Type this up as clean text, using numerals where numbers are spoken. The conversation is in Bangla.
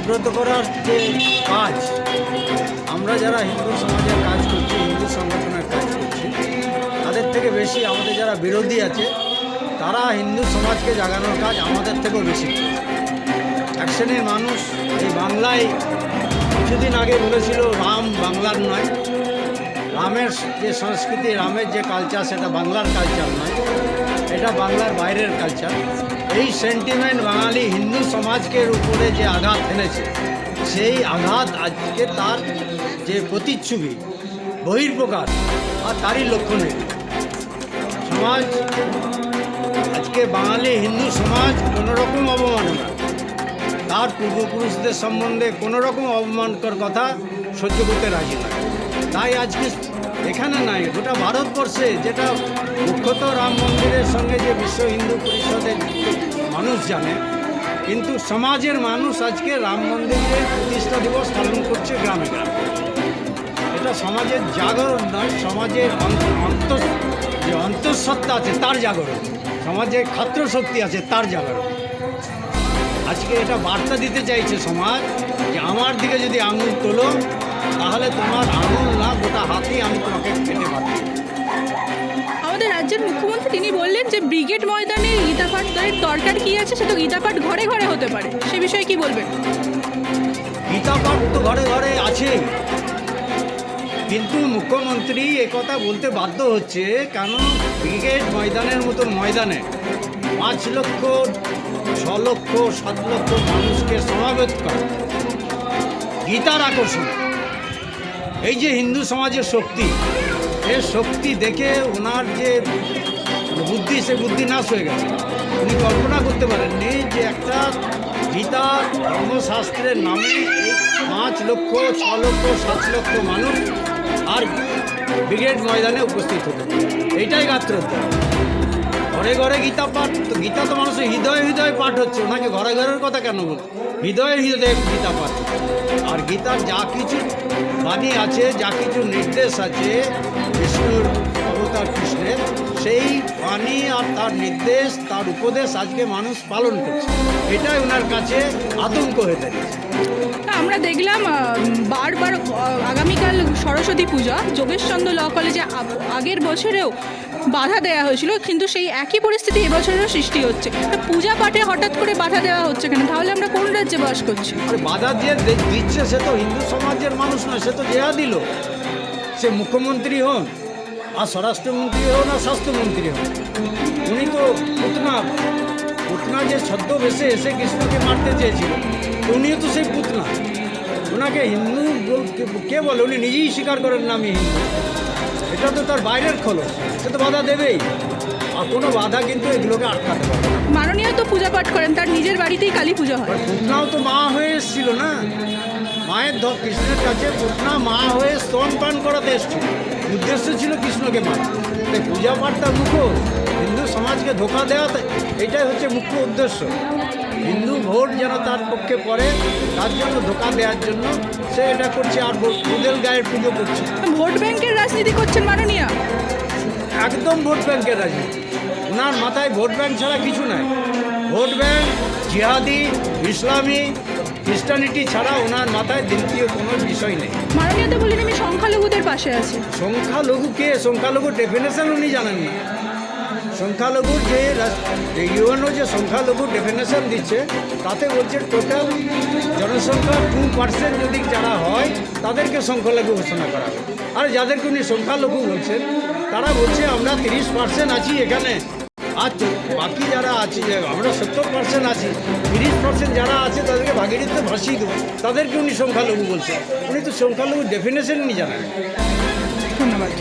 জাগ্রত করার যে কাজ, আমরা যারা হিন্দু সমাজের কাজ করছি, হিন্দু সংগঠনের কাজ করছি, তাদের থেকে বেশি আমাদের যারা বিরোধী আছে তারা হিন্দু সমাজকে জাগানোর কাজ আমাদের থেকেও বেশি করছে। এক শ্রেণীর মানুষ এই বাংলায় কিছুদিন আগে বলেছিল রাম বাংলার নয়, রামের যে সংস্কৃতি, রামের যে কালচার, সেটা বাংলার কালচার নয়, এটা বাংলার বাইরের কালচার। এই সেন্টিমেন্ট বাঙালি হিন্দু সমাজকে উপরে যে আঘাত এনেছে, সেই আঘাত আজকে তার যে প্রতিচ্ছবি, বহির্প্রকাশ, আর তারই লক্ষ্য নেই। সমাজ আজকে বাঙালি হিন্দু সমাজ কোনোরকম অবমাননা, তার পূর্বপুরুষদের সম্বন্ধে কোনোরকম অবমানকর কথা সহ্য করতে রাজি নয়। তাই আজকে এখানে নাই, গোটা ভারতবর্ষে, যেটা মুখ্যত রাম মন্দিরের সঙ্গে যে বিশ্ব হিন্দু পরিষদের মানুষ জানে, কিন্তু সমাজের মানুষ আজকে রাম মন্দিরের প্রতিষ্ঠা দিবস পালন করছে গ্রামে গ্রামে। এটা সমাজের জাগরণ নয়, সমাজের যে অন্তঃসত্ত্বা আছে তার জাগরণ, সমাজে ক্ষাত্র শক্তি আছে তার জাগরণ। আজকে এটা বার্তা দিতে চাইছে সমাজ যে আমার দিকে যদি আঙুল তোলো তাহলে তোমার আঙুল না, গোটা হাতই আমি তোমাকে কেটে পারি। আমাদের রাজ্যের মুখ্যমন্ত্রী তিনি বললেন যে ব্রিগেড ময়দানে গীতাপাঠের দরকার কি আছে, সে তো গীতাপাঠ ঘরে ঘরে হতে পারে, সে বিষয়ে কি বলবেন? গীতাপাঠ তো ঘরে ঘরে আছে, কিন্তু মুখ্যমন্ত্রী একথা বলতে বাধ্য হচ্ছে কারণ ব্রিগেড ময়দানের মতো ময়দানে 5 লক্ষ, 6 লক্ষ, 7 লক্ষ মানুষকে সমাবেত করে গীতার আকর্ষণ, এই যে হিন্দু সমাজের শক্তি, এই শক্তি দেখে ওনার যে বুদ্ধি, সে বুদ্ধি নাশ হয়ে গেছে। উনি কল্পনা করতে পারেননি যে একটা গীতা ধর্মশাস্ত্রের নামে এই 5 লক্ষ, 6 লক্ষ, 7 লক্ষ মানুষ আর ব্রিগেড ময়দানে উপস্থিত হতে। এইটাই গাত্রতা। ঘরে ঘরে গীতা পাঠ, তো গীতা তো মানুষের হৃদয়ে হৃদয়ে পাঠ হচ্ছে, ওনাকে ঘরে ঘরের কথা কেন বল? হৃদয়ে হৃদয়ে গীতা পাঠ। আর গীতার যা কিছু বাণী আছে, যা কিছু নির্দেশ আছে বিষ্ণুর অবতার কৃষ্ণের, সেই বাণী আর তার নির্দেশ, তার উপদেশ আজকে মানুষ পালন করছে। এটাই ওনার কাছে আতঙ্ক হয়ে দাঁড়িয়েছে। আমরা দেখলাম বারবার আগামীকাল সরস্বতী পূজা, যোগেশচন্দ্র ল কলেজে আগের বছরেও বাধা দেওয়া হয়েছিল, কিন্তু সেই একই পরিস্থিতি এবছরেরও সৃষ্টি হচ্ছে। পূজা পাঠে হঠাৎ করে বাধা দেওয়া হচ্ছে কেন? তাহলে আমরা কোন রাজ্যে বাস করছি? আর বাধা দিয়ে দিচ্ছে সে তো হিন্দু সমাজের মানুষ নয়, সে তো জেয়া দিল। সে মুখ্যমন্ত্রী হন, আর স্বরাষ্ট্রমন্ত্রী হন, আর স্বাস্থ্যমন্ত্রী হন, উনি তো পুতনা যে ছদ্মবেশে এসে কৃষ্ণকে মারতে চেয়েছিল, উনিও তো সেই পুতনা। ওনাকে হিন্দু কে বলে? উনি নিজেই স্বীকার করেন না আমি হিন্দু। এটা তো তার বাইরের খলস, সে তো বাধা দেবেই। আর কোনো বাধা কিন্তু এগুলোকে আটকাতে পারবে না। মাননীয় তো পূজা পাঠ করেন, তার নিজের বাড়িতেই কালী পুজো হয়। পুতনাও তো মা হয়ে এসেছিল না, মায়ের কৃষ্ণের কাছে পুতনা মা হয়ে স্তনপান করাতে এসেছিল, উদ্দেশ্য ছিল কৃষ্ণকে মারা। তাই পূজা পাঠটা মুখ্য, হিন্দু সমাজকে ধোঁকা দেওয়া, এটাই হচ্ছে মুখ্য উদ্দেশ্য। হিন্দু ভোট যেন তার পক্ষে পড়ে, তার জন্য ধোঁকা দেওয়ার জন্য সে এটা করছে, আর বুদেল গায়ের পুজো করছে। ভোট ব্যাংকের রাজনীতি করছেন মাননীয়? একদম ভোট ব্যাংকের রাজনীতি। ওনার মাথায় ভোট ব্যাংক ছাড়া কিছু নাই। ভোট ব্যাংক, জিহাদি, ইসলামী, খ্রিস্টানিটি ছাড়া ওনার মাথায় দ্বিতীয় কোনো বিষয় নেই। মাননীয় তো বলেন আমি সংখ্যালঘুদের পাশে আছি। সংখ্যালঘু কে? সংখ্যালঘুর ডেফিনেশন উনি জানেন না। সংখ্যালঘুর যে ইউএনও যে সংখ্যালঘুর ডেফিনেশন দিচ্ছে, তাতে বলছে টোটাল জনসংখ্যা 2% যদি যারা হয় তাদেরকে সংখ্যালঘু ঘোষণা করা হবে। আর যাদেরকে উনি সংখ্যালঘু বলছেন তারা বলছে আমরা 30% আছি এখানে, আর বাকি যারা আছি আমরা 70% আছি, 30% যারা আছে তাদেরকে ভাগীরথীতে ভাসিয়ে দেবো, তাদেরকে উনি সংখ্যালঘু বলছেন। উনি তো সংখ্যালঘু ডেফিনেশন উনি জানেন। ধন্যবাদ।